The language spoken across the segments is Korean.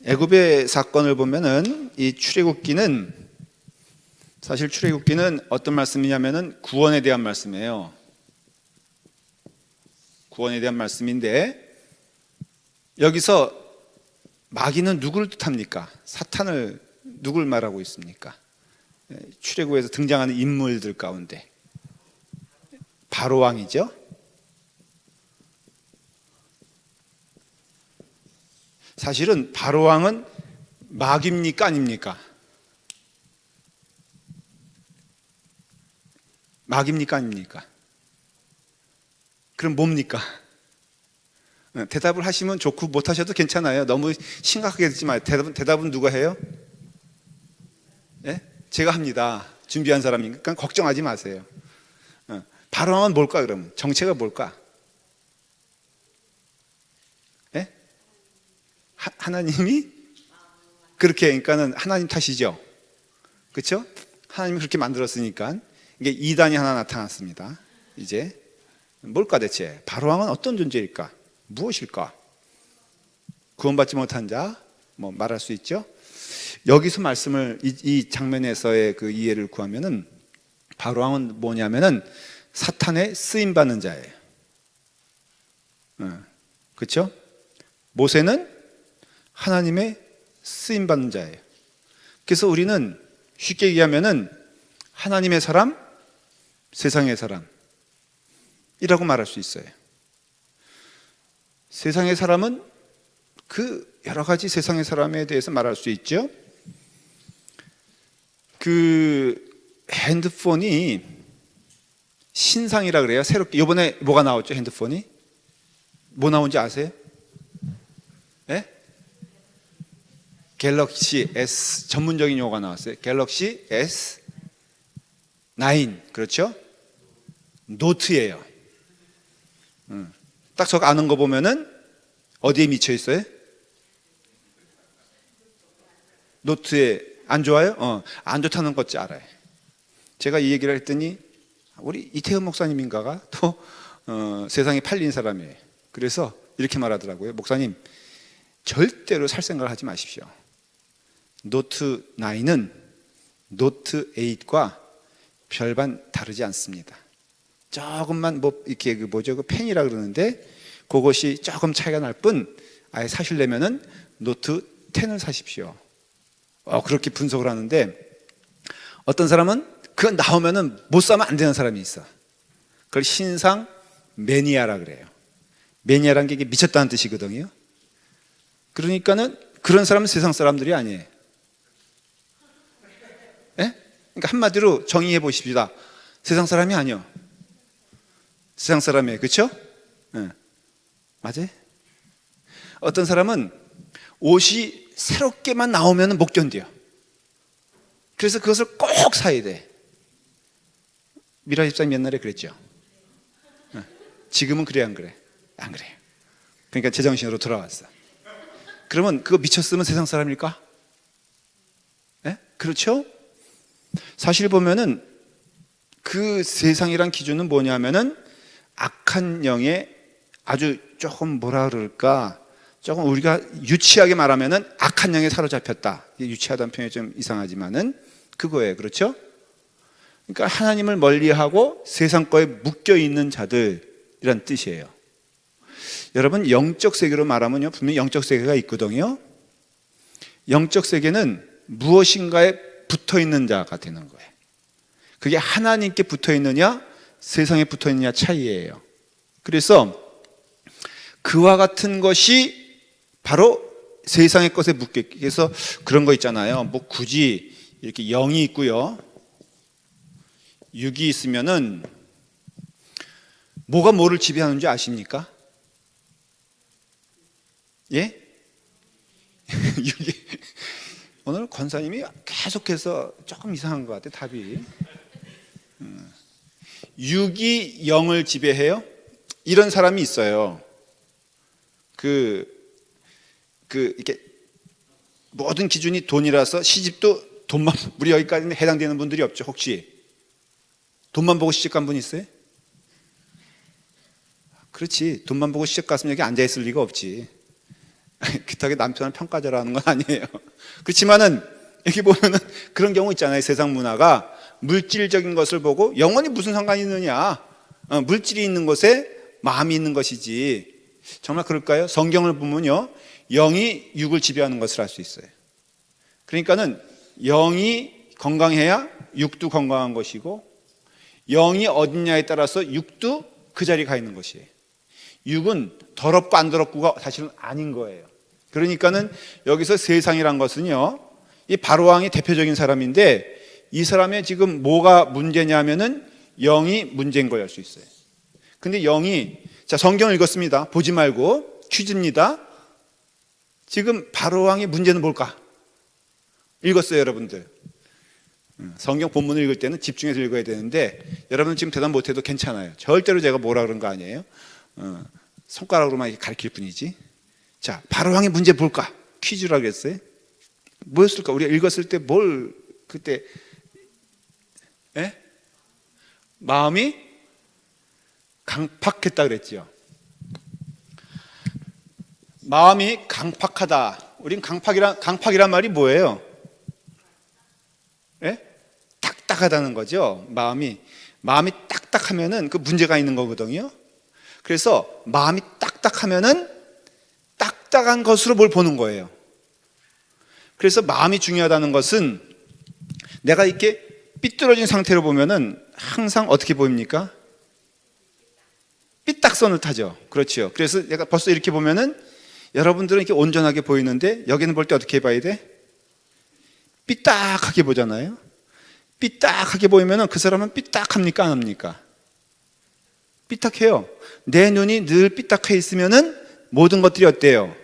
애굽의 사건을 보면은 이 출애굽기는 사실 출애굽기는 어떤 말씀이냐면은 구원에 대한 말씀이에요. 구원에 대한 말씀인데 여기서 마귀는 누구를 뜻합니까? 사탄을 누굴 말하고 있습니까? 출애굽에서 등장하는 인물들 가운데 바로 왕이죠. 사실은 바로 왕은 마귀입니까 아닙니까? 마귀입니까 아닙니까? 그럼 뭡니까? 대답을 하시면 좋고 못 하셔도 괜찮아요. 너무 심각하게 듣지 마요. 대답은 누가 해요? 네? 제가 합니다. 준비한 사람이니까 걱정하지 마세요. 바로 왕은 뭘까 그러면? 정체가 뭘까? 네? 하나님이 그렇게, 그러니까는 하나님 탓이죠. 그렇죠? 하나님이 그렇게 만들었으니까 이게 이단이 하나 나타났습니다. 이제 뭘까 대체? 바로 왕은 어떤 존재일까? 무엇일까? 구원받지 못한 자, 뭐 말할 수 있죠. 여기서 말씀을 이 장면에서의 그 이해를 구하면은 바로 왕은 뭐냐면은 사탄의 쓰임 받는 자예요. 그렇죠? 모세는 하나님의 쓰임 받는 자예요. 그래서 우리는 쉽게 얘기하면은 하나님의 사람, 세상의 사람이라고 말할 수 있어요. 세상의 사람은 그 여러 가지 세상의 사람에 대해서 말할 수 있죠. 그 핸드폰이 신상이라 그래요. 새롭게 이번에 뭐가 나왔죠? 핸드폰이 뭐 나온지 아세요? 네? 갤럭시 S, 전문적인 용어가 나왔어요. 갤럭시 S9, 그렇죠? 노트예요. 딱 저거 아는 거 보면은 어디에 미쳐 있어요? 노트에. 안 좋아요? 안 좋다는 것지 알아요. 제가 이 얘기를 했더니 우리 이태원 목사님인가가 또 세상에 팔린 사람이에요. 그래서 이렇게 말하더라고요. 목사님, 절대로 살 생각을 하지 마십시오. 노트 9은 노트 8과 별반 다르지 않습니다. 조금만 뭐 이렇게 그 뭐죠? 그 펜이라 그러는데 그것이 조금 차이가 날 뿐 아예 사시려면은 노트 10을 사십시오. 그렇게 분석을 하는데 어떤 사람은 그거 나오면은 못 사면 안 되는 사람이 있어. 그걸 신상 매니아라 그래요. 매니아라는 게 이게 미쳤다는 뜻이거든요. 그러니까는 그런 사람은 세상 사람들이 아니에요. 예? 그러니까 한마디로 정의해 보십시다. 세상 사람이 아니요. 세상 사람이에요. 그렇죠? 예. 맞아요? 어떤 사람은 옷이 새롭게만 나오면 못 견뎌요. 그래서 그것을 꼭 사야 돼. 미라 집사님 옛날에 그랬죠. 지금은 그래 안 그래? 안 그래요. 그러니까 제정신으로 돌아왔어. 그러면 그거 미쳤으면 세상 사람일까? 네? 그렇죠? 사실 보면은 그 세상이란 기준은 뭐냐면은 악한 영의 아주 조금 뭐라 그럴까? 조금 우리가 유치하게 말하면은 악한 영에 사로잡혔다. 유치하다는 표현이 좀 이상하지만은 그거예요. 그렇죠? 그러니까 하나님을 멀리하고 세상 거에 묶여 있는 자들이란 뜻이에요. 여러분, 영적 세계로 말하면요, 분명히 영적 세계가 있거든요. 영적 세계는 무엇인가에 붙어 있는 자가 되는 거예요. 그게 하나님께 붙어 있느냐, 세상에 붙어 있느냐 차이예요. 그래서 그와 같은 것이 바로 세상의 것에 묶여 있기. 그래서 그런 거 있잖아요. 뭐 굳이 이렇게 0이 있고요, 6이 있으면은 뭐가 뭐를 지배하는 줄 아십니까? 예? 6이 오늘 권사님이 계속해서 조금 이상한 것 같아, 답이. 6이 0을 지배해요? 이런 사람이 있어요. 이렇게 모든 기준이 돈이라서 시집도 돈만, 우리 여기까지는 해당되는 분들이 없죠. 혹시 돈만 보고 시집 간 분 있어요? 그렇지. 돈만 보고 시집 갔으면 여기 앉아 있을 리가 없지. 그렇다고 남편을 평가절하는 건 아니에요. 그렇지만은 여기 보면은 그런 경우 있잖아요. 세상 문화가 물질적인 것을 보고 영혼이 무슨 상관이 있느냐. 물질이 있는 곳에 마음이 있는 것이지. 정말 그럴까요? 성경을 보면요, 영이 육을 지배하는 것을 알 수 있어요. 그러니까는 영이 건강해야 육도 건강한 것이고, 영이 어딨냐에 따라서 육도 그 자리에 가 있는 것이에요. 육은 더럽고 안 더럽고가 사실은 아닌 거예요. 그러니까는 여기서 세상이란 것은요, 이 바로왕이 대표적인 사람인데, 이 사람의 지금 뭐가 문제냐면은 영이 문제인 걸 알 수 있어요. 근데 영이, 자, 성경을 읽었습니다. 보지 말고. 퀴즈입니다. 지금 바로왕의 문제는 뭘까? 읽었어요, 여러분들. 성경 본문을 읽을 때는 집중해서 읽어야 되는데, 여러분 지금 대답 못해도 괜찮아요. 절대로 제가 뭐라 그런 거 아니에요. 손가락으로만 가르칠 뿐이지. 자, 바로왕의 문제 볼까? 퀴즈라고 했어요. 뭐였을까? 우리가 읽었을 때 뭘 그때 마음이 강팍했다 그랬죠. 마음이 강팍하다. 우린 강팍이란 말이 뭐예요? 딱딱하다는 거죠. 마음이 딱딱하면은 그 문제가 있는 거거든요. 그래서 마음이 딱딱하면은 딱딱한 것으로 뭘 보는 거예요. 그래서 마음이 중요하다는 것은 내가 이렇게 삐뚤어진 상태로 보면은 항상 어떻게 보입니까? 삐딱선을 타죠. 그렇죠. 그래서 내가 벌써 이렇게 보면은 여러분들은 이렇게 온전하게 보이는데 여기는 볼 때 어떻게 봐야 돼? 삐딱하게 보잖아요. 삐딱하게 보이면은 그 사람은 삐딱합니까? 안 합니까? 삐딱해요. 내 눈이 늘 삐딱해 있으면은 모든 것들이 어때요?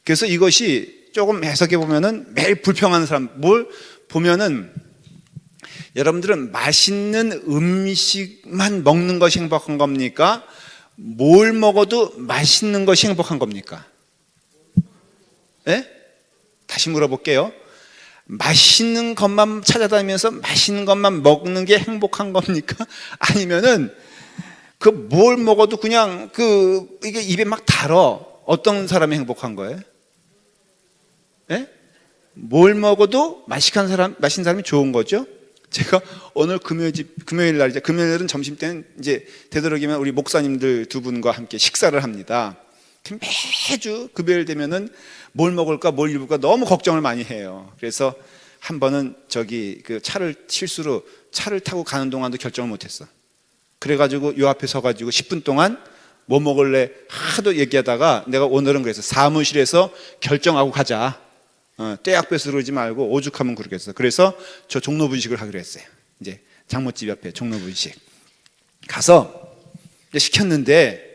그래서 이것이 조금 해석해 보면은 매일 불평하는 사람, 뭘 보면은 여러분들은 맛있는 음식만 먹는 것이 행복한 겁니까? 뭘 먹어도 맛있는 것이 행복한 겁니까? 다시 물어볼게요. 맛있는 것만 찾아다니면서 맛있는 것만 먹는 게 행복한 겁니까? 아니면은 그 뭘 먹어도 그냥 이게 입에 막 달어. 어떤 사람이 행복한 거예요? 뭘 먹어도 맛있는 사람이 좋은 거죠? 제가 오늘 금요일 날, 금요일은 점심 때는 이제 되도록이면 우리 목사님들 두 분과 함께 식사를 합니다. 매주 금요일 되면은 뭘 먹을까, 뭘 입을까 너무 걱정을 많이 해요. 그래서 한 번은 실수로 차를 타고 가는 동안도 결정을 못했어. 그래가지고 요 앞에 서가지고 10분 동안 뭐 먹을래 하도 얘기하다가 내가 오늘은 그래서 사무실에서 결정하고 가자. 떼약볕으로 그러지 말고 오죽하면 그러겠어. 그래서 저 종로분식을 하기로 했어요. 이제 장모집 옆에 종로분식 가서 이제 시켰는데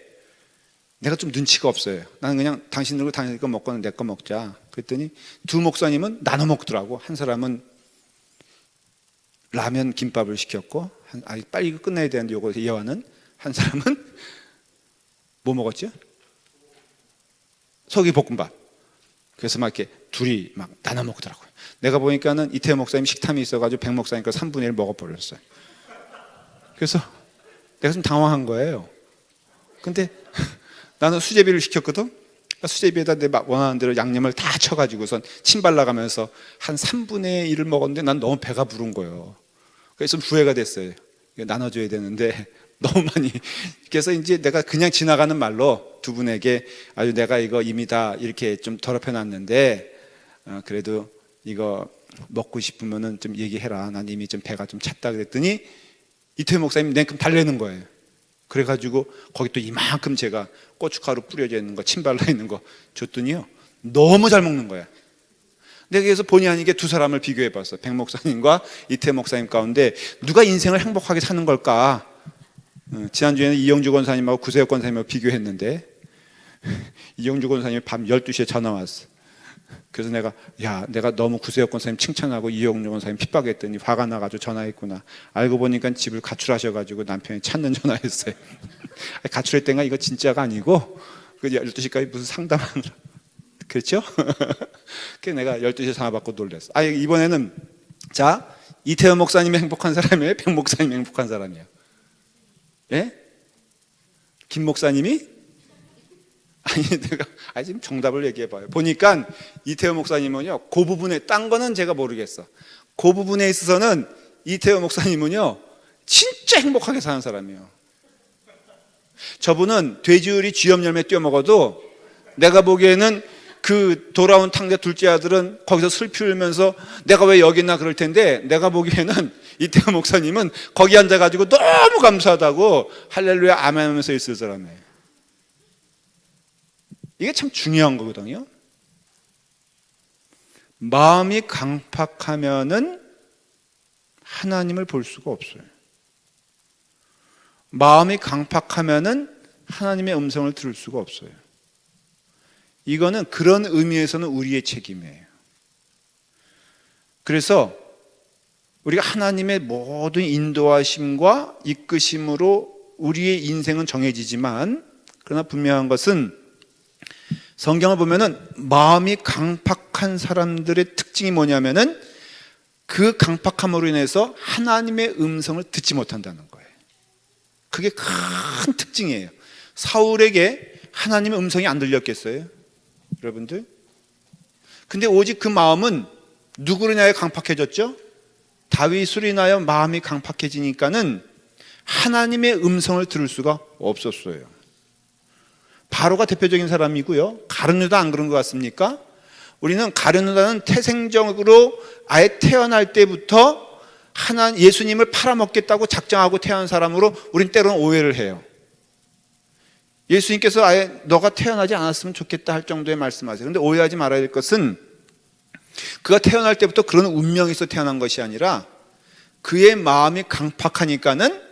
내가 좀 눈치가 없어요. 나는 그냥 당신 거 먹고는 내 거 먹자. 그랬더니 두 목사님은 나눠 먹더라고. 한 사람은 라면 김밥을 시켰고, 빨리 이거 끝내야 되는데 요거 이해와는 한 사람은 뭐 먹었죠? 소고기 볶음밥. 그래서 막 이렇게 둘이 막 나눠 먹더라고요. 내가 보니까는 이태호 목사님 식탐이 있어가지고 백 목사님 거 3분의 1 먹어버렸어요. 그래서 내가 좀 당황한 거예요. 근데 나는 수제비를 시켰거든. 수제비에다 내 원하는 대로 양념을 다 쳐가지고선 침 발라가면서 한 3분의 1을 먹었는데 난 너무 배가 부른 거예요. 그래서 좀 후회가 됐어요. 이거 나눠줘야 되는데 너무 많이. 그래서 이제 내가 그냥 지나가는 말로 두 분에게 아주 내가 이거 이미 다 이렇게 좀 더럽혀놨는데 그래도 이거 먹고 싶으면은 좀 얘기해라. 난 이미 좀 배가 좀 찼다 그랬더니 이태호 목사님 냉큼 달래는 거예요. 그래가지고 거기 또 이만큼 제가 고춧가루 뿌려져 있는 거, 침 발라 있는 거 줬더니요 너무 잘 먹는 거야. 내가 그래서 본의 아니게 두 사람을 비교해봤어. 백 목사님과 이태호 목사님 가운데 누가 인생을 행복하게 사는 걸까? 지난주에는 이영주 권사님하고 구세혁 권사님하고 비교했는데 이영주 권사님이 밤 12시에 전화 왔어. 그래서 내가 너무 구세혁 권사님 칭찬하고 이영주 권사님 핍박했더니 화가 나가지고 전화했구나. 알고 보니까 집을 가출하셔가지고 남편이 찾는 전화했어요. 가출했던가 이거 진짜가 아니고 12시까지 무슨 상담하느라. 그렇죠? 그래서 내가 12시에 전화 받고 놀랐어. 이번에는 자, 이태원 목사님이 행복한 사람이에요? 백 목사님이 행복한 사람이에요? 김 목사님이? 아니 내가 지금 정답을 얘기해 봐요. 보니까 이태호 목사님은요, 그 부분에, 딴 거는 제가 모르겠어. 그 부분에 있어서는 이태호 목사님은요 진짜 행복하게 사는 사람이에요. 저분은 돼지우리 쥐염 열매 띄워 먹어도 내가 보기에는 그 돌아온 탕자 둘째 아들은 거기서 슬피 울면서 내가 왜 여기 있나 그럴 텐데, 내가 보기에는 이태호 목사님은 거기 앉아가지고 너무 감사하다고 할렐루야 아멘 하면서 있을 사람이에요. 이게 참 중요한 거거든요. 마음이 강팍하면은 하나님을 볼 수가 없어요. 마음이 강팍하면은 하나님의 음성을 들을 수가 없어요. 이거는 그런 의미에서는 우리의 책임이에요. 그래서 우리가 하나님의 모든 인도하심과 이끄심으로 우리의 인생은 정해지지만, 그러나 분명한 것은 성경을 보면은 마음이 강팍한 사람들의 특징이 뭐냐면은 그 강팍함으로 인해서 하나님의 음성을 듣지 못한다는 거예요. 그게 큰 특징이에요. 사울에게 하나님의 음성이 안 들렸겠어요? 여러분들? 근데 오직 그 마음은 누구로 인하여 강팍해졌죠? 다윗으로 인하여 마음이 강팍해지니까는 하나님의 음성을 들을 수가 없었어요. 바로가 대표적인 사람이고요. 가룟유다 안 그런 것 같습니까? 우리는 가룟유다는 태생적으로 아예 태어날 때부터 예수님을 팔아먹겠다고 작정하고 태어난 사람으로 우린 때로는 오해를 해요. 예수님께서 아예 너가 태어나지 않았으면 좋겠다 할 정도의 말씀하세요. 그런데 오해하지 말아야 될 것은 그가 태어날 때부터 그런 운명이 있어 태어난 것이 아니라 그의 마음이 강팍하니까는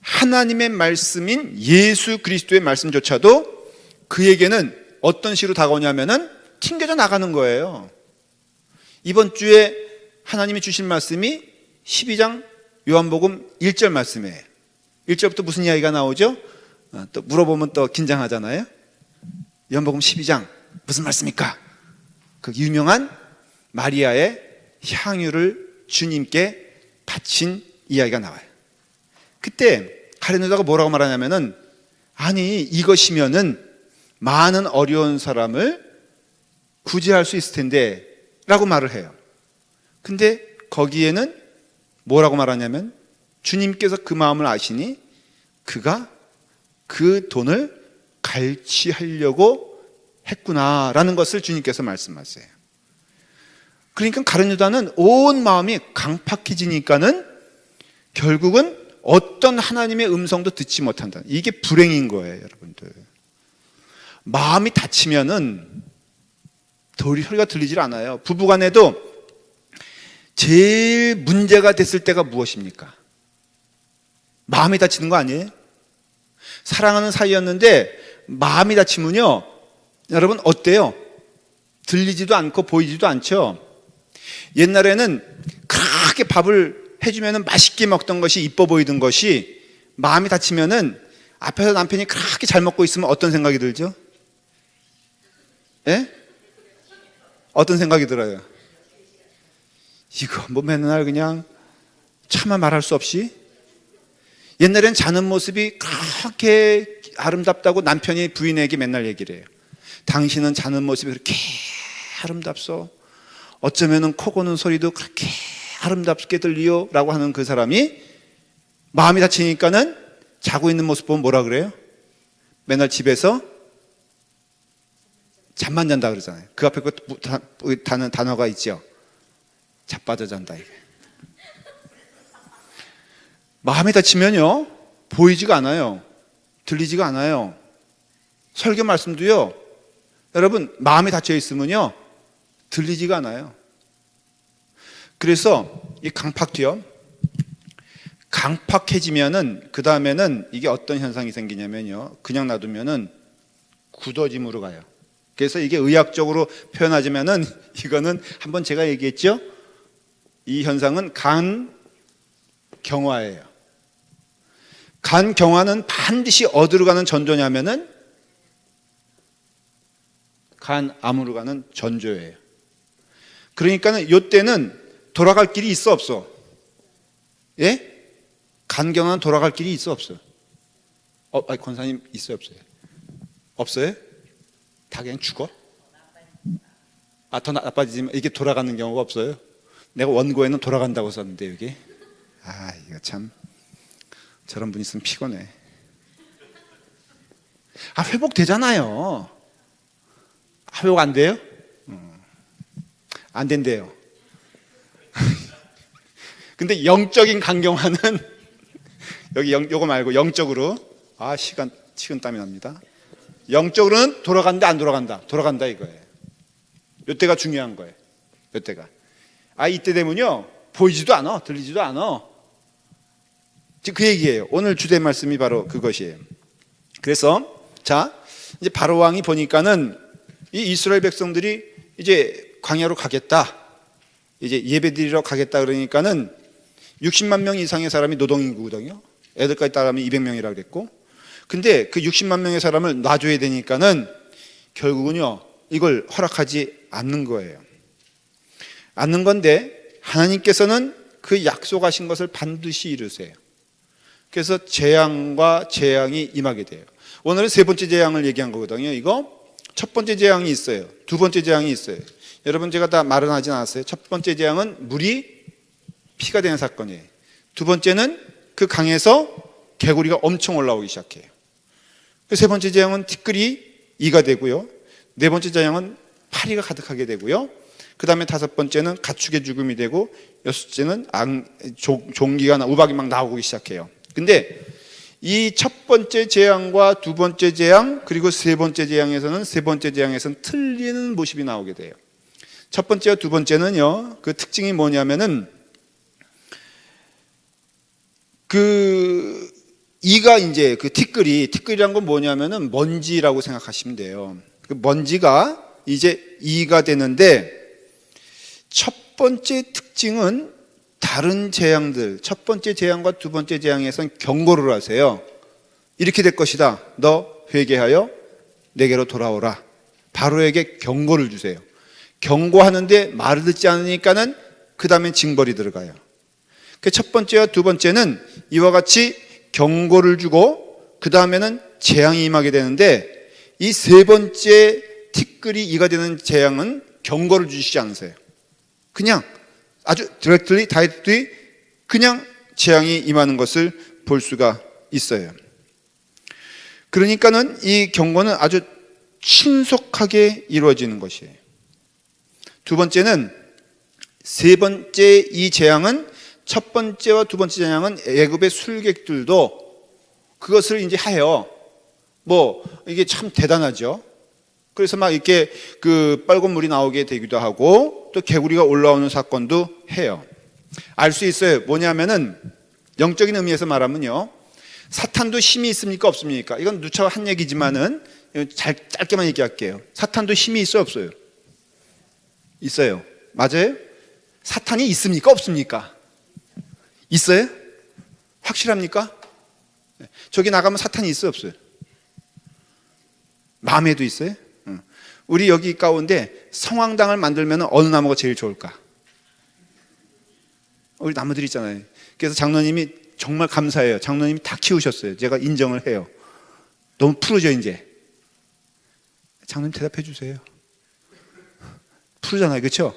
하나님의 말씀인 예수 그리스도의 말씀조차도 그에게는 어떤 식으로 다가오냐면은 튕겨져 나가는 거예요. 이번 주에 하나님이 주신 말씀이 12장 요한복음 1절 말씀이에요. 1절부터 무슨 이야기가 나오죠? 또 물어보면 또 긴장하잖아요. 요한복음 12장 무슨 말씀입니까? 그 유명한 마리아의 향유를 주님께 바친 이야기가 나와요. 그때 가룟유다가 뭐라고 말하냐면은, 아니 이것이면은 많은 어려운 사람을 구제할 수 있을 텐데 라고 말을 해요. 근데 거기에는 뭐라고 말하냐면, 주님께서 그 마음을 아시니 그가 그 돈을 갈취하려고 했구나라는 것을 주님께서 말씀하세요. 그러니까 가룟유다는 온 마음이 강팍해지니까는 결국은 어떤 하나님의 음성도 듣지 못한다. 이게 불행인 거예요, 여러분들. 마음이 다치면은 소리가 들리질 않아요. 부부간에도 제일 문제가 됐을 때가 무엇입니까? 마음이 다치는 거 아니에요? 사랑하는 사이였는데 마음이 다치면요, 여러분 어때요? 들리지도 않고 보이지도 않죠. 옛날에는 그렇게 밥을 해주면 맛있게 먹던 것이, 이뻐 보이던 것이 마음이 다치면은 앞에서 남편이 그렇게 잘 먹고 있으면 어떤 생각이 들죠? 예? 어떤 생각이 들어요? 이거 뭐 맨날 그냥 차마 말할 수 없이. 옛날엔 자는 모습이 그렇게 아름답다고 남편이 부인에게 맨날 얘기를 해요. 당신은 자는 모습이 그렇게 아름답소. 어쩌면은 코 고는 소리도 그렇게 아름답게 들리요 라고 하는 그 사람이 마음이 다치니까는 자고 있는 모습 보면 뭐라 그래요? 맨날 집에서 잠만 잔다 그러잖아요. 그 앞에 다는 단어가 있죠. 자빠져 잔다. 이게 마음이 다치면요 보이지가 않아요. 들리지가 않아요. 설교 말씀도요, 여러분 마음이 닫혀 있으면요 들리지가 않아요. 그래서 이 강팍해지면은 그 다음에는 이게 어떤 현상이 생기냐면요, 그냥 놔두면은 굳어짐으로 가요. 그래서 이게 의학적으로 표현하자면은 이거는 한번 제가 얘기했죠. 이 현상은 간경화예요. 간경화는 반드시 어디로 가는 전조냐면은 간암으로 가는 전조예요. 그러니까는 이때는 돌아갈 길이 있어 없어? 예? 간경화는 돌아갈 길이 있어 없어? 권사님 있어요 없어요? 없어요? 다 그냥 죽어? 더 나빠지면 이게 돌아가는 경우가 없어요? 내가 원고에는 돌아간다고 썼는데 여기. 이거 참 저런 분 있으면 피곤해. 회복되잖아요. 회복 안 돼요? 안 된대요. 근데 영적인 강경화는 여기 요거 말고 영적으로 식은땀이 납니다. 영적으로는 돌아간다 안 돌아간다? 돌아간다 이거예요. 요때가 중요한 거예요. 요때가. 이때 되면요 보이지도 않아, 들리지도 않아. 지금 그 얘기예요. 오늘 주제 말씀이 바로 그것이에요. 그래서 이제 바로 왕이 보니까는 이 이스라엘 백성들이 이제 광야로 가겠다, 이제 예배드리러 가겠다 그러니까는 60만 명 이상의 사람이 노동인구거든요. 애들까지 따라하면 200명이라 그랬고, 근데 그 60만 명의 사람을 놔줘야 되니까는 결국은요 이걸 허락하지 않는 거예요. 않는 건데 하나님께서는 그 약속하신 것을 반드시 이루세요. 그래서 재앙과 재앙이 임하게 돼요. 오늘은 세 번째 재앙을 얘기한 거거든요. 이거 첫 번째 재앙이 있어요. 두 번째 재앙이 있어요. 여러분 제가 다 말은 하진 않았어요. 첫 번째 재앙은 물이 피가 되는 사건이에요. 두 번째는 그 강에서 개구리가 엄청 올라오기 시작해요. 세 번째 재앙은 티끌이 이가 되고요. 네 번째 재앙은 파리가 가득하게 되고요. 그 다음에 다섯 번째는 가축의 죽음이 되고, 여섯째는 종기가 우박이 막 나오기 시작해요. 근데 이 첫 번째 재앙과 두 번째 재앙 그리고 세 번째 재앙에서는 틀리는 모습이 나오게 돼요. 첫 번째와 두 번째는요, 그 특징이 뭐냐면은 그 이가 이제 그 티끌이란 건 뭐냐면은 먼지라고 생각하시면 돼요. 그 먼지가 이제 이가 되는데, 첫 번째 특징은 다른 재앙들, 첫 번째 재앙과 두 번째 재앙에선 경고를 하세요. 이렇게 될 것이다. 너 회개하여 내게로 돌아오라. 바로에게 경고를 주세요. 경고하는데 말을 듣지 않으니까는 그 다음에 징벌이 들어가요. 그 첫 번째와 두 번째는 이와 같이 경고를 주고 그 다음에는 재앙이 임하게 되는데, 이 세 번째 티끌이 이가 되는 재앙은 경고를 주시지 않으세요. 그냥 아주 다이렉트리 그냥 재앙이 임하는 것을 볼 수가 있어요. 그러니까는 이 경고는 아주 신속하게 이루어지는 것이에요. 두 번째는, 세 번째 이 재앙은, 첫 번째와 두 번째 재앙은 애굽의 술객들도 그것을 이제 해요. 이게 참 대단하죠. 그래서 막 이렇게 그 빨간 물이 나오게 되기도 하고, 또 개구리가 올라오는 사건도 해요. 알 수 있어요. 뭐냐면은 영적인 의미에서 말하면요, 사탄도 힘이 있습니까 없습니까? 이건 누차 한 얘기지만은 짧게만 얘기할게요. 사탄도 힘이 있어요 없어요? 있어요. 맞아요? 사탄이 있습니까 없습니까? 있어요? 확실합니까? 저기 나가면 사탄이 있어요 없어요? 마음에도 있어요? 우리 여기 가운데 성황당을 만들면 어느 나무가 제일 좋을까? 우리 나무들 있잖아요. 그래서 장로님이 정말 감사해요. 장로님이 다 키우셨어요. 제가 인정을 해요. 너무 푸르죠 이제? 장로님 대답해 주세요. 푸르잖아요, 그렇죠?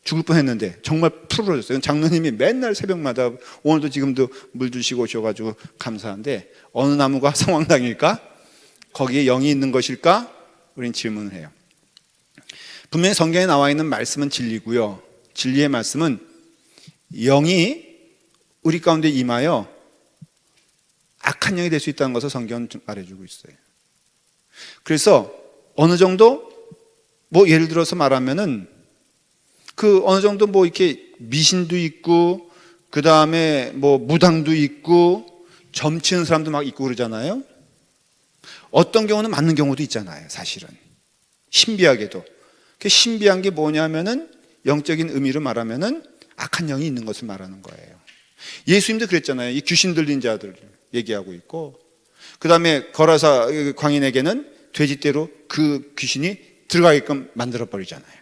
죽을 뻔했는데 정말 푸르러졌어요. 장로님이 맨날 새벽마다, 오늘도 지금도 물 주시고 오셔가지고 감사한데, 어느 나무가 성황당일까? 거기에 영이 있는 것일까? 우린 질문을 해요. 분명히 성경에 나와 있는 말씀은 진리고요, 진리의 말씀은 영이 우리 가운데 임하여 악한 영이 될 수 있다는 것을 성경은 말해주고 있어요. 그래서 어느 정도 예를 들어서 말하면은 그 어느 정도 이렇게 미신도 있고, 그 다음에 무당도 있고, 점치는 사람도 막 있고 그러잖아요. 어떤 경우는 맞는 경우도 있잖아요. 사실은 신비하게도. 그 신비한 게 뭐냐면은 영적인 의미로 말하면은 악한 영이 있는 것을 말하는 거예요. 예수님도 그랬잖아요. 이 귀신 들린 자들 얘기하고 있고, 그 다음에 거라사 광인에게는 돼지떼로 그 귀신이 들어가게끔 만들어 버리잖아요.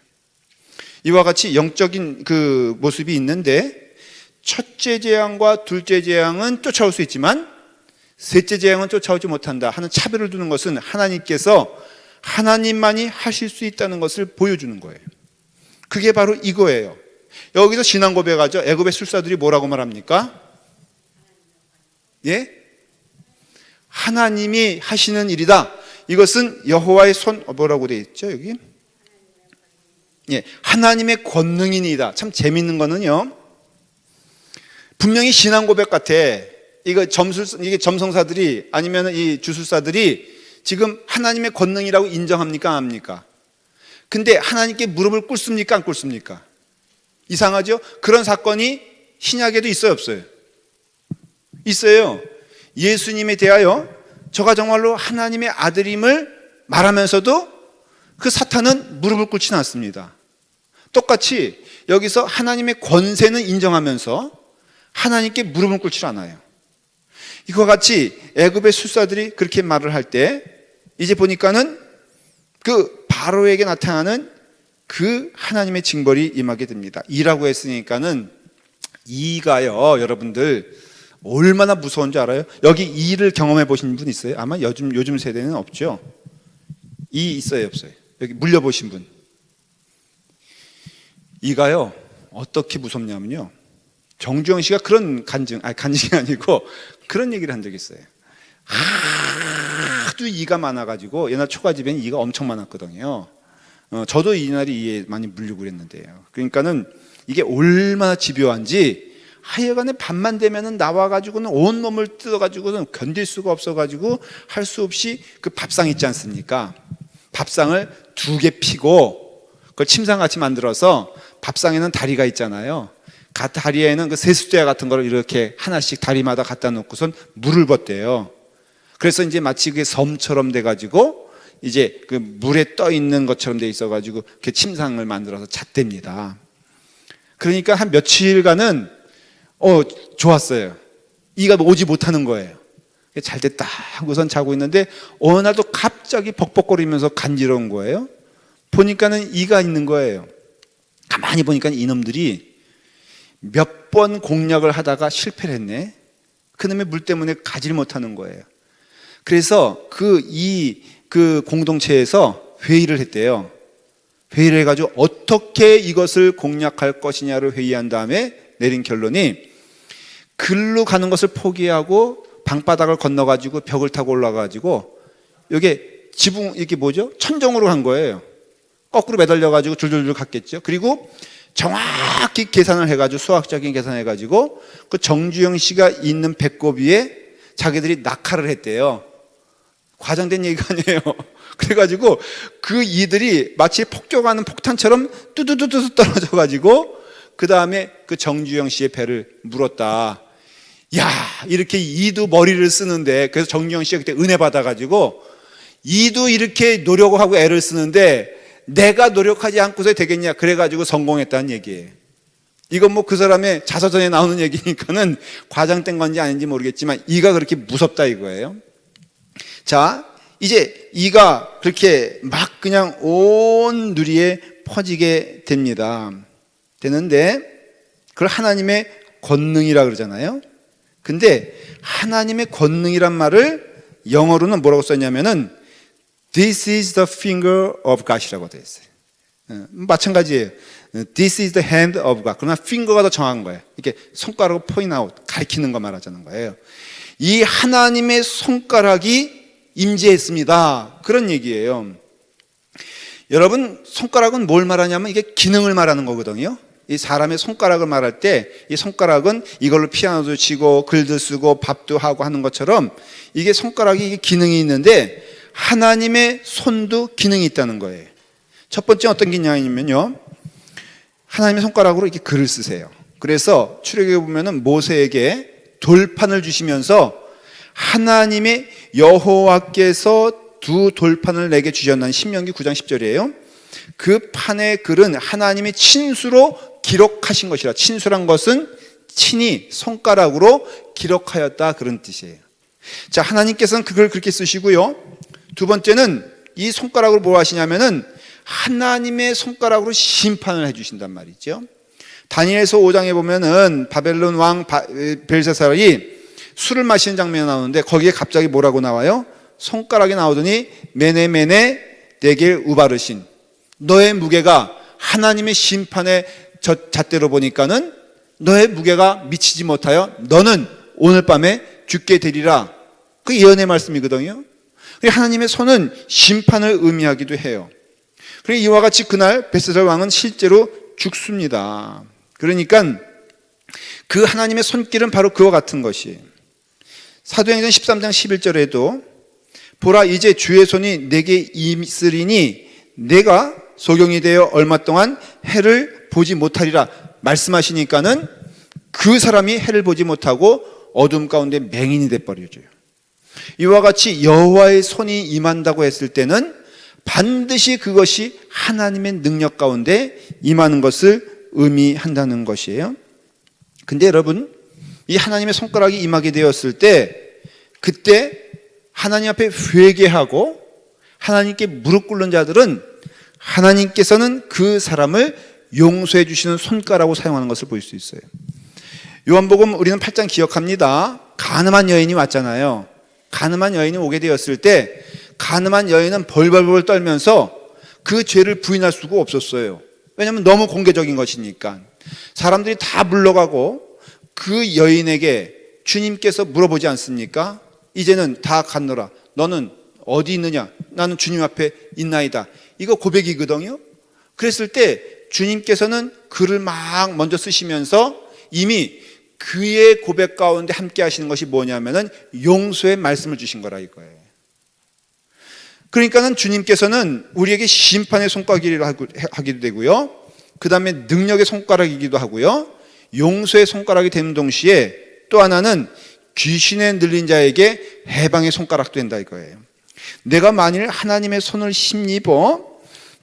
이와 같이 영적인 그 모습이 있는데, 첫째 재앙과 둘째 재앙은 쫓아올 수 있지만 셋째 재앙은 쫓아오지 못한다 하는 차별을 두는 것은, 하나님께서 하나님만이 하실 수 있다는 것을 보여주는 거예요. 그게 바로 이거예요. 여기서 신앙 고백하죠. 애굽의 술사들이 뭐라고 말합니까? 예? 하나님이 하시는 일이다. 이것은 여호와의 손, 뭐라고 되어 있죠 여기? 예, 하나님의 권능이니다. 참 재밌는 거는요, 분명히 신앙 고백 같아. 이게 점성사들이 아니면 이 주술사들이 지금 하나님의 권능이라고 인정합니까, 안 합니까? 근데 하나님께 무릎을 꿇습니까, 안 꿇습니까? 이상하죠? 그런 사건이 신약에도 있어요, 없어요? 있어요. 예수님에 대하여 저가 정말로 하나님의 아들임을 말하면서도 그 사탄은 무릎을 꿇지는 않습니다. 똑같이 여기서 하나님의 권세는 인정하면서 하나님께 무릎을 꿇지 않아요. 이와 같이 애굽의 술사들이 그렇게 말을 할 때 이제 보니까는 그 바로에게 나타나는 그 하나님의 징벌이 임하게 됩니다. 이라고 했으니까는 이가요, 여러분들 얼마나 무서운 줄 알아요? 여기 이를 경험해 보신 분 있어요? 아마 요즘 세대는 없죠. 이 있어요, 없어요? 여기 물려보신 분. 이가요 어떻게 무섭냐면요, 정주영 씨가 그런 간증이 아니고 그런 얘기를 한 적이 있어요. 하도 이가 많아가지고 옛날 초가집에는 이가 엄청 많았거든요. 저도 이날이 이에 많이 물리고 그랬는데요. 그러니까는 이게 얼마나 집요한지 하여간에 밤만 되면은 나와가지고는 온 몸을 뜯어가지고는 견딜 수가 없어가지고 할 수 없이 그 밥상 있지 않습니까? 밥상을 2개 피고 그걸 침상같이 만들어서 밥상에는 다리가 있잖아요. 다리에는 그 세숫대 같은 거를 이렇게 하나씩 다리마다 갖다 놓고선 물을 붓대요. 그래서 이제 마치 그게 섬처럼 돼가지고 이제 그 물에 떠 있는 것처럼 돼 있어가지고 그 침상을 만들어서 잤답니다. 그러니까 한 며칠간은 좋았어요. 이가 오지 못하는 거예요. 잘 됐다 하고선 자고 있는데 어느 날도 갑자기 벅벅거리면서 간지러운 거예요. 보니까는 이가 있는 거예요. 가만히 보니까 이놈들이 몇 번 공략을 하다가 실패를 했네. 그놈의 물 때문에 가지를 못하는 거예요. 그래서 그 공동체에서 회의를 했대요. 회의를 해가지고 어떻게 이것을 공략할 것이냐를 회의한 다음에 내린 결론이 글로 가는 것을 포기하고 방바닥을 건너가지고 벽을 타고 올라가가지고 이게 지붕, 이게 뭐죠? 천정으로 간 거예요. 거꾸로 매달려가지고 줄줄줄 갔겠죠. 그리고 정확히 계산을 해가지고 수학적인 계산을 해가지고 그 정주영 씨가 있는 배꼽 위에 자기들이 낙하를 했대요. 과장된 얘기가 아니에요. 그래가지고 그 이들이 마치 폭격하는 폭탄처럼 뚜두두두 떨어져가지고 그 다음에 그 정주영 씨의 배를 물었다. 야, 이렇게 이도 머리를 쓰는데, 그래서 정주영 씨가 그때 은혜 받아가지고 이도 이렇게 노력을 하고 애를 쓰는데 내가 노력하지 않고서 되겠냐, 그래가지고 성공했다는 얘기예요. 이건 뭐 그 사람의 자서전에 나오는 얘기니까는 과장된 건지 아닌지 모르겠지만 이가 그렇게 무섭다 이거예요. 자, 이제 이가 그렇게 막 그냥 온 누리에 퍼지게 되는데 그걸 하나님의 권능이라 그러잖아요. 근데 하나님의 권능이란 말을 영어로는 뭐라고 썼냐면은 This is the finger of God이라고 되어 있어요. 마찬가지예요. This is the hand of God. 그러나 finger가 더 정확한 거예요. 이렇게 손가락으로 point out, 가리키는 거 말하자는 거예요. 이 하나님의 손가락이 임재했습니다. 그런 얘기예요. 여러분, 손가락은 뭘 말하냐면 이게 기능을 말하는 거거든요. 이 사람의 손가락을 말할 때 이 손가락은 이걸로 피아노도 치고 글도 쓰고 밥도 하고 하는 것처럼 이게 손가락이 이게 기능이 있는데 하나님의 손도 기능이 있다는 거예요. 첫 번째 어떤 기능이냐면요, 하나님의 손가락으로 이렇게 글을 쓰세요. 그래서 출애굽에 보면은 모세에게 돌판을 주시면서 하나님의 여호와께서 2 돌판을 내게 주셨나니 신명기 9장 10절이에요. 그 판의 글은 하나님이 친수로 기록하신 것이라. 친수란 것은 친히 손가락으로 기록하였다, 그런 뜻이에요. 자, 하나님께서는 그걸 그렇게 쓰시고요. 두 번째는 이 손가락으로 뭐 하시냐면은 하나님의 손가락으로 심판을 해주신단 말이죠. 다니엘서 5장에 보면은 바벨론 왕 벨사살이 술을 마시는 장면이 나오는데 거기에 갑자기 뭐라고 나와요? 손가락이 나오더니 메네 내게 우바르신 너의 무게가 하나님의 심판의 잣대로 보니까는 너의 무게가 미치지 못하여 너는 오늘 밤에 죽게 되리라. 그 예언의 말씀이거든요. 하나님의 손은 심판을 의미하기도 해요. 그리고 이와 같이 그날 벳세다 왕은 실제로 죽습니다. 그러니까 그 하나님의 손길은 바로 그와 같은 것이 사도행전 13장 11절에도 보라 이제 주의 손이 내게 있으리니 내가 소경이 되어 얼마 동안 해를 보지 못하리라 말씀하시니까는 그 사람이 해를 보지 못하고 어둠 가운데 맹인이 돼버려져요. 이와 같이 여호와의 손이 임한다고 했을 때는 반드시 그것이 하나님의 능력 가운데 임하는 것을 의미한다는 것이에요. 근데 여러분, 이 하나님의 손가락이 임하게 되었을 때 그때 하나님 앞에 회개하고 하나님께 무릎 꿇는 자들은 하나님께서는 그 사람을 용서해 주시는 손가락으로 사용하는 것을 볼 수 있어요. 요한복음 우리는 8장 기억합니다. 가늠한 여인이 왔잖아요. 가늠한 여인이 오게 되었을 때 가늠한 여인은 벌벌벌 떨면서 그 죄를 부인할 수가 없었어요. 왜냐하면 너무 공개적인 것이니까. 사람들이 다 물러가고 그 여인에게 주님께서 물어보지 않습니까? 이제는 다 갔노라. 너는 어디 있느냐? 나는 주님 앞에 있나이다. 이거 고백이거든요. 그랬을 때 주님께서는 글을 막 먼저 쓰시면서 이미 그의 고백 가운데 함께 하시는 것이 뭐냐면은 용서의 말씀을 주신 거라 이거예요. 그러니까는 주님께서는 우리에게 심판의 손가락이라고 하기도 되고요. 그 다음에 능력의 손가락이기도 하고요. 용서의 손가락이 되는 동시에 또 하나는 귀신에 눌린 자에게 해방의 손가락도 된다 이거예요. 내가 만일 하나님의 손을 힘입어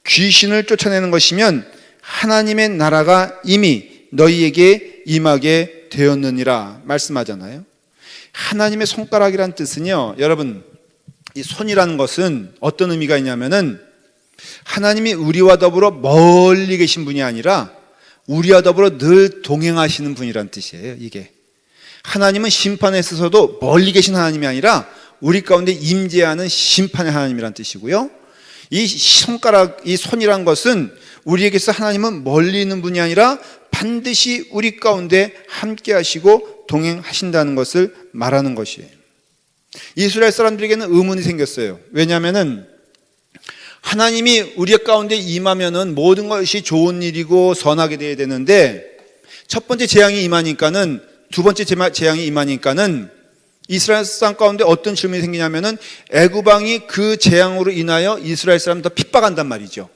귀신을 쫓아내는 것이면 하나님의 나라가 이미 너희에게 임하게 되었느니라 말씀하잖아요. 하나님의 손가락이란 뜻은요, 여러분, 이 손이라는 것은 어떤 의미가 있냐면은 하나님이 우리와 더불어 멀리 계신 분이 아니라 우리와 더불어 늘 동행하시는 분이란 뜻이에요. 이게 하나님은 심판에 있어서도 멀리 계신 하나님이 아니라 우리 가운데 임재하는 심판의 하나님이란 뜻이고요. 이 손가락, 이 손이란 것은 우리에게서 하나님은 멀리 있는 분이 아니라 반드시 우리 가운데 함께 하시고 동행하신다는 것을 말하는 것이에요. 이스라엘 사람들에게는 의문이 생겼어요. 왜냐하면은 하나님이 우리 가운데 임하면은 모든 것이 좋은 일이고 선하게 되어야 되는데 첫 번째 재앙이 임하니까는 두 번째 재앙이 임하니까는 이스라엘 사람 가운데 어떤 질문이 생기냐면은 애굽 왕이 그 재앙으로 인하여 이스라엘 사람을 더 핍박한단 말이죠.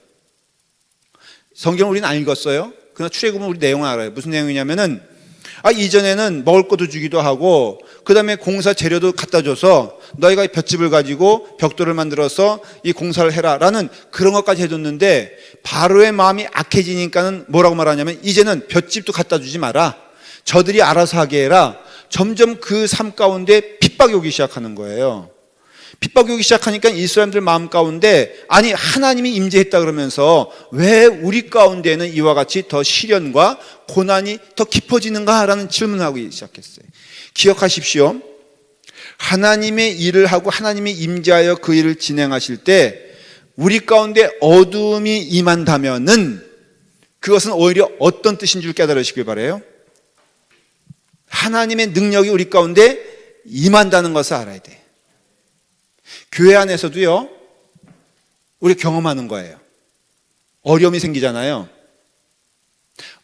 성경을 우리는 안 읽었어요. 그러나 출애굽은 우리 내용을 알아요. 무슨 내용이냐면은 이전에는 먹을 것도 주기도 하고 그 다음에 공사 재료도 갖다 줘서 너희가 볏짚을 가지고 벽돌을 만들어서 이 공사를 해라 라는 그런 것까지 해줬는데 바로의 마음이 악해지니까는 뭐라고 말하냐면 이제는 볏짚도 갖다 주지 마라. 저들이 알아서 하게 해라. 점점 그 삶 가운데 핍박이 오기 시작하는 거예요. 핍박이 오기 시작하니까 이스라엘들 마음 가운데 아니 하나님이 임재했다 그러면서 왜 우리 가운데는 이와 같이 더 시련과 고난이 더 깊어지는가라는 질문을 하고 시작했어요. 기억하십시오. 하나님의 일을 하고 하나님이 임재하여 그 일을 진행하실 때 우리 가운데 어둠이 임한다면은 그것은 오히려 어떤 뜻인 줄 깨달으시길 바라요. 하나님의 능력이 우리 가운데 임한다는 것을 알아야 돼. 교회 안에서도요, 우리 경험하는 거예요. 어려움이 생기잖아요.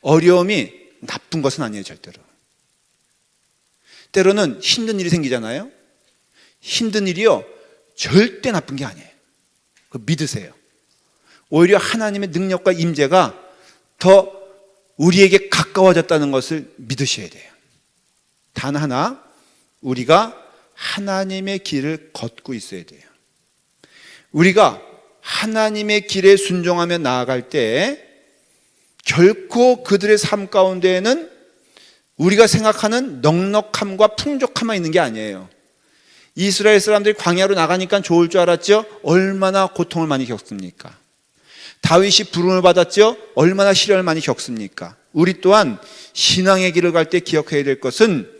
어려움이 나쁜 것은 아니에요, 절대로. 때로는 힘든 일이 생기잖아요. 힘든 일이요, 절대 나쁜 게 아니에요. 그거 믿으세요. 오히려 하나님의 능력과 임재가 더 우리에게 가까워졌다는 것을 믿으셔야 돼요. 단 하나, 우리가 하나님의 길을 걷고 있어야 돼요. 우리가 하나님의 길에 순종하며 나아갈 때 결코 그들의 삶 가운데에는 우리가 생각하는 넉넉함과 풍족함만 있는 게 아니에요. 이스라엘 사람들이 광야로 나가니까 좋을 줄 알았죠? 얼마나 고통을 많이 겪습니까? 다윗이 부름을 받았죠? 얼마나 시련을 많이 겪습니까? 우리 또한 신앙의 길을 갈 때 기억해야 될 것은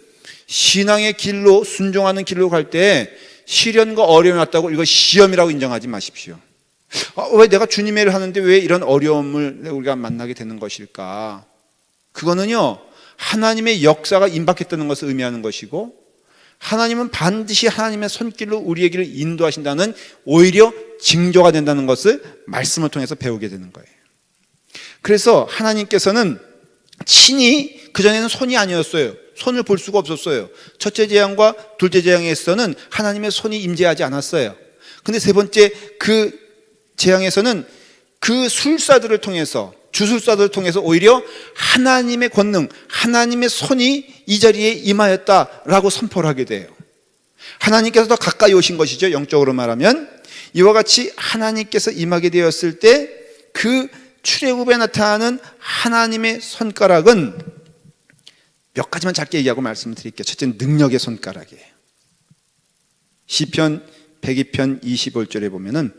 신앙의 길로 순종하는 길로 갈 때 시련과 어려움이 왔다고 이거 시험이라고 인정하지 마십시오. 왜 내가 주님의 일을 하는데 왜 이런 어려움을 우리가 만나게 되는 것일까? 그거는요, 하나님의 역사가 임박했다는 것을 의미하는 것이고, 하나님은 반드시 하나님의 손길로 우리의 길을 인도하신다는 오히려 징조가 된다는 것을 말씀을 통해서 배우게 되는 거예요. 그래서 하나님께서는 친히, 그전에는 손이 아니었어요. 손을 볼 수가 없었어요. 첫째 재앙과 둘째 재앙에서는 하나님의 손이 임재하지 않았어요. 근데 세 번째 그 재앙에서는 그 술사들을 통해서, 주술사들을 통해서 오히려 하나님의 권능, 하나님의 손이 이 자리에 임하였다라고 선포를 하게 돼요. 하나님께서 더 가까이 오신 것이죠. 영적으로 말하면 이와 같이 하나님께서 임하게 되었을 때 그 출애굽에 나타나는 하나님의 손가락은 몇 가지만 짧게 얘기하고 말씀을 드릴게요. 첫째는 능력의 손가락이에요. 시편 102편 25절에 보면은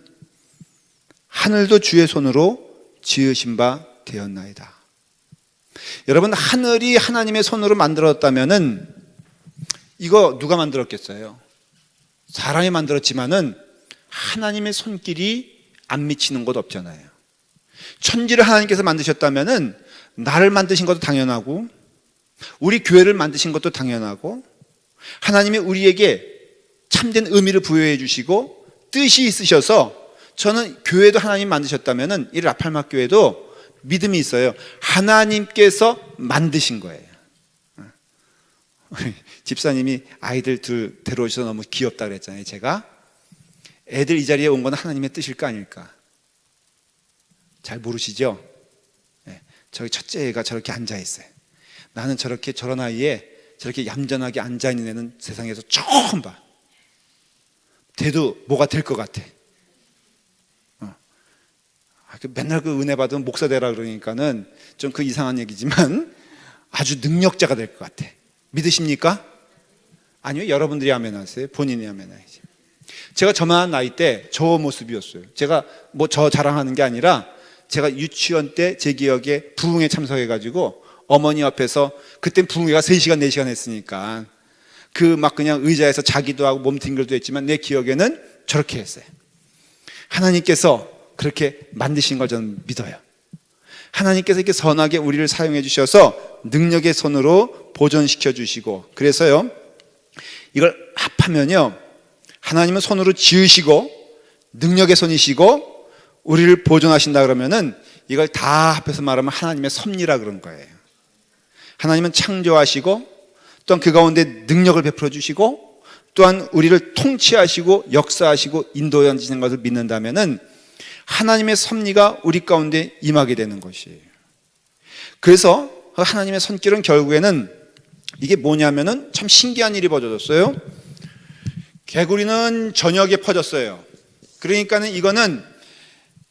하늘도 주의 손으로 지으신 바 되었나이다. 여러분, 하늘이 하나님의 손으로 만들었다면은 이거 누가 만들었겠어요? 사람이 만들었지만은 하나님의 손길이 안 미치는 곳 없잖아요. 천지를 하나님께서 만드셨다면은 나를 만드신 것도 당연하고, 우리 교회를 만드신 것도 당연하고, 하나님이 우리에게 참된 의미를 부여해 주시고 뜻이 있으셔서, 저는 교회도 하나님 만드셨다면은 이 라팔막 교회도 믿음이 있어요. 하나님께서 만드신 거예요. 집사님이 아이들 둘 데려오셔서 너무 귀엽다 그랬잖아요. 제가 애들 이 자리에 온 건 하나님의 뜻일까 아닐까? 잘 모르시죠? 네, 저기 첫째 애가 저렇게 앉아 있어요. 나는 저렇게 저런 아이에 저렇게 얌전하게 앉아 있는 애는 세상에서 처음 봐. 돼도 뭐가 될 것 같아. 맨날 그 은혜 받으면 목사 되라 그러니까는 좀 그 이상한 얘기지만 아주 능력자가 될 것 같아. 믿으십니까? 아니요, 여러분들이 아멘하세요. 본인이 아멘하세요. 제가 저만한 나이 때 저 모습이었어요. 제가 뭐 저 자랑하는 게 아니라, 제가 유치원 때 제 기억에 부흥회 참석해가지고 어머니 앞에서, 그땐 부흥회가 3시간 4시간 했으니까 그 막 그냥 의자에서 자기도 하고 몸 뒹굴도 했지만 내 기억에는 저렇게 했어요. 하나님께서 그렇게 만드신 걸 저는 믿어요. 하나님께서 이렇게 선하게 우리를 사용해 주셔서 능력의 손으로 보존시켜 주시고, 그래서요, 이걸 합하면요, 하나님은 손으로 지으시고 능력의 손이시고 우리를 보존하신다 그러면은 이걸 다 합해서 말하면 하나님의 섭리라 그런 거예요. 하나님은 창조하시고 또한 그 가운데 능력을 베풀어 주시고 또한 우리를 통치하시고 역사하시고 인도하시는 것을 믿는다면은 하나님의 섭리가 우리 가운데 임하게 되는 것이에요. 그래서 하나님의 손길은 결국에는 이게 뭐냐면은 참 신기한 일이 벌어졌어요. 개구리는 저녁에 퍼졌어요. 그러니까는 이거는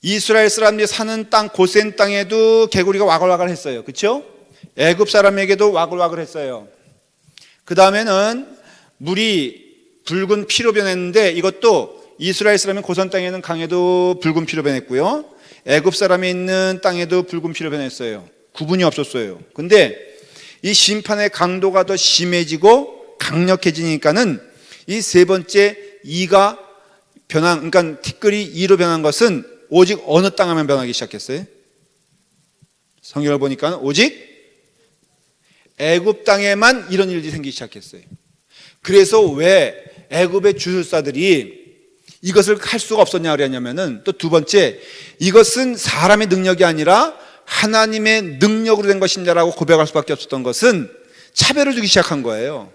이스라엘 사람들이 사는 땅, 고센 땅에도 개구리가 와글와글 했어요. 그렇죠? 애굽 사람에게도 와글와글 했어요. 그 다음에는 물이 붉은 피로 변했는데 이것도 이스라엘 사람이 고선 땅에는 강에도 붉은 피로 변했고요, 애굽 사람이 있는 땅에도 붉은 피로 변했어요. 구분이 없었어요. 근데 이 심판의 강도가 더 심해지고 강력해지니까는 이 세 번째 이가 변한, 그러니까 티끌이 이로 변한 것은 오직 어느 땅 하면 변하기 시작했어요? 성경을 보니까 오직 애굽 땅에만 이런 일이 생기기 시작했어요. 그래서 왜 애굽의 주술사들이 이것을 할 수가 없었냐 그랬냐면은, 또 두 번째, 이것은 사람의 능력이 아니라 하나님의 능력으로 된 것이냐라고 고백할 수밖에 없었던 것은 차별을 주기 시작한 거예요.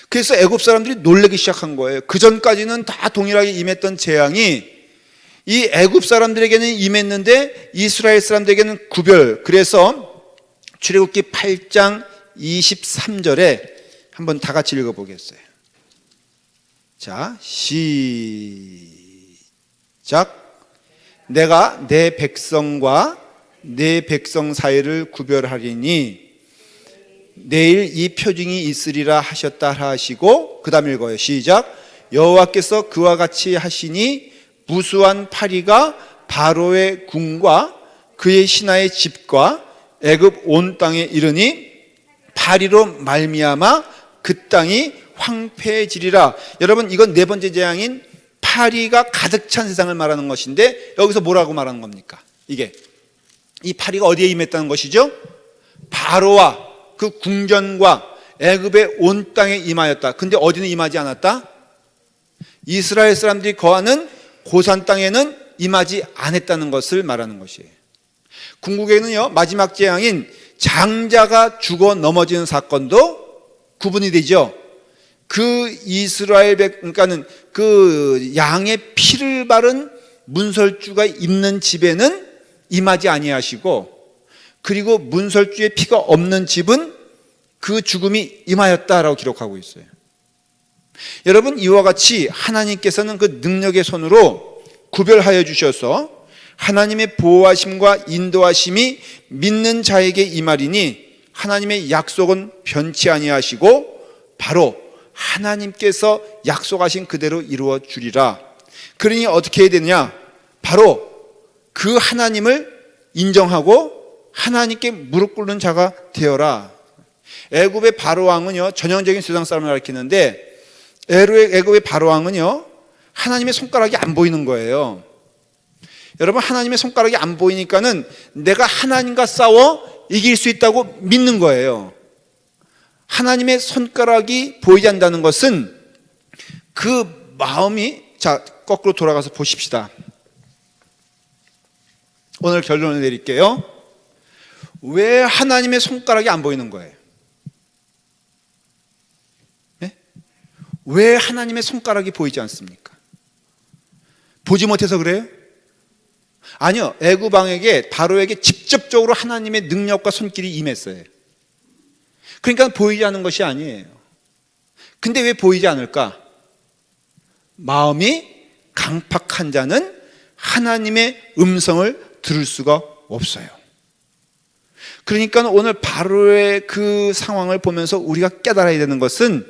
그래서 애굽 사람들이 놀라기 시작한 거예요. 그 전까지는 다 동일하게 임했던 재앙이 이 애굽 사람들에게는 임했는데 이스라엘 사람들에게는 구별. 그래서 출애굽기 8장 23절에 한번 다 같이 읽어보겠어요. 자, 시작. 내가 내 백성과 내 백성 사이를 구별하리니 내일 이 표징이 있으리라 하셨다 하시고, 그 다음 읽어요. 시작. 여호와께서 그와 같이 하시니 무수한 파리가 바로의 궁과 그의 신하의 집과 애굽 온 땅에 이르니 파리로 말미암아 그 땅이 황폐해지리라. 여러분, 이건 네 번째 재앙인 파리가 가득 찬 세상을 말하는 것인데 여기서 뭐라고 말하는 겁니까? 이 파리가 어디에 임했다는 것이죠? 바로와 그 궁전과 애굽의 온 땅에 임하였다. 근데 어디는 임하지 않았다? 이스라엘 사람들이 거하는 고산 땅에는 임하지 않았다는 것을 말하는 것이에요. 궁극에는요, 마지막 재앙인 장자가 죽어 넘어지는 사건도 구분이 되죠. 그 이스라엘 그러니까는 그 양의 피를 바른 문설주가 있는 집에는 임하지 아니하시고, 그리고 문설주의 피가 없는 집은 그 죽음이 임하였다라고 기록하고 있어요. 여러분, 이와 같이 하나님께서는 그 능력의 손으로 구별하여 주셔서 하나님의 보호하심과 인도하심이 믿는 자에게 임하리니 하나님의 약속은 변치 아니하시고 바로 하나님께서 약속하신 그대로 이루어 주리라. 그러니 어떻게 해야 되느냐? 바로 그 하나님을 인정하고 하나님께 무릎 꿇는 자가 되어라. 애굽의 바로 왕은요, 전형적인 세상 사람을 가리키는데, 애굽의 바로 왕은요, 하나님의 손가락이 안 보이는 거예요. 여러분, 하나님의 손가락이 안 보이니까는 내가 하나님과 싸워 이길 수 있다고 믿는 거예요. 하나님의 손가락이 보이지 않는다는 것은 그 마음이, 자, 거꾸로 돌아가서 보십시다. 오늘 결론을 내릴게요. 왜 하나님의 손가락이 안 보이는 거예요? 네? 왜 하나님의 손가락이 보이지 않습니까? 보지 못해서 그래요? 아니요, 애굽 왕에게, 바로에게 직접적으로 하나님의 능력과 손길이 임했어요. 그러니까 보이지 않는 것이 아니에요. 근데 왜 보이지 않을까? 마음이 강팍한 자는 하나님의 음성을 들을 수가 없어요. 그러니까 오늘 바로의 그 상황을 보면서 우리가 깨달아야 되는 것은,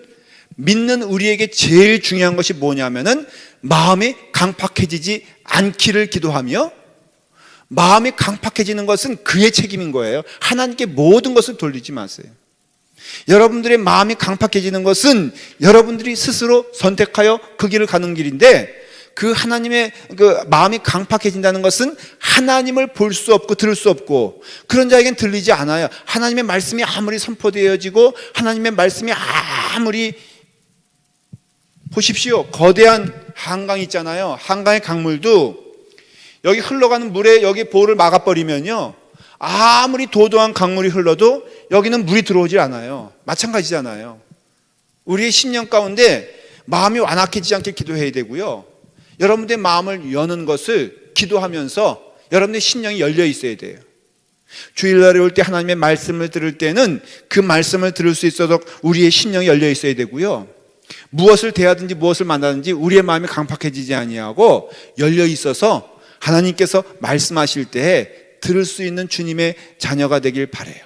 믿는 우리에게 제일 중요한 것이 뭐냐면은 마음이 강팍해지지 않기를 기도하며, 마음이 강팍해지는 것은 그의 책임인 거예요. 하나님께 모든 것을 돌리지 마세요. 여러분들의 마음이 강팍해지는 것은 여러분들이 스스로 선택하여 그 길을 가는 길인데, 그 하나님의 그 마음이 강팍해진다는 것은 하나님을 볼 수 없고 들을 수 없고, 그런 자에겐 들리지 않아요. 하나님의 말씀이 아무리 선포되어지고 하나님의 말씀이 아무리, 보십시오, 거대한 한강 있잖아요. 한강의 강물도 여기 흘러가는 물에 여기 볼을 막아버리면요, 아무리 도도한 강물이 흘러도 여기는 물이 들어오지 않아요. 마찬가지잖아요. 우리의 심령 가운데 마음이 완악해지지 않게 기도해야 되고요, 여러분들의 마음을 여는 것을 기도하면서 여러분의 심령이 열려 있어야 돼요. 주일날에 올 때 하나님의 말씀을 들을 때는 그 말씀을 들을 수 있어서 우리의 심령이 열려 있어야 되고요, 무엇을 대하든지 무엇을 만나든지 우리의 마음이 강팍해지지 아니하고 열려 있어서 하나님께서 말씀하실 때에 들을 수 있는 주님의 자녀가 되길 바라요.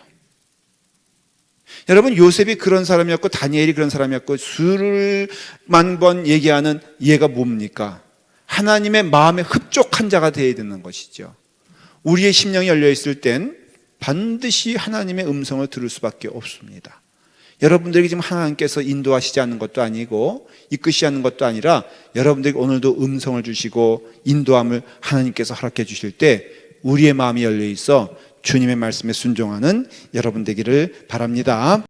여러분, 요셉이 그런 사람이었고 다니엘이 그런 사람이었고 수만 번 얘기하는 얘가 뭡니까? 하나님의 마음에 흡족한 자가 되어야 되는 것이죠. 우리의 심령이 열려있을 땐 반드시 하나님의 음성을 들을 수밖에 없습니다. 여러분들에게 지금 하나님께서 인도하시지 않는 것도 아니고 이끄시지 않는 것도 아니라, 여러분들에게 오늘도 음성을 주시고 인도함을 하나님께서 허락해 주실 때 우리의 마음이 열려 있어 주님의 말씀에 순종하는 여러분 되기를 바랍니다.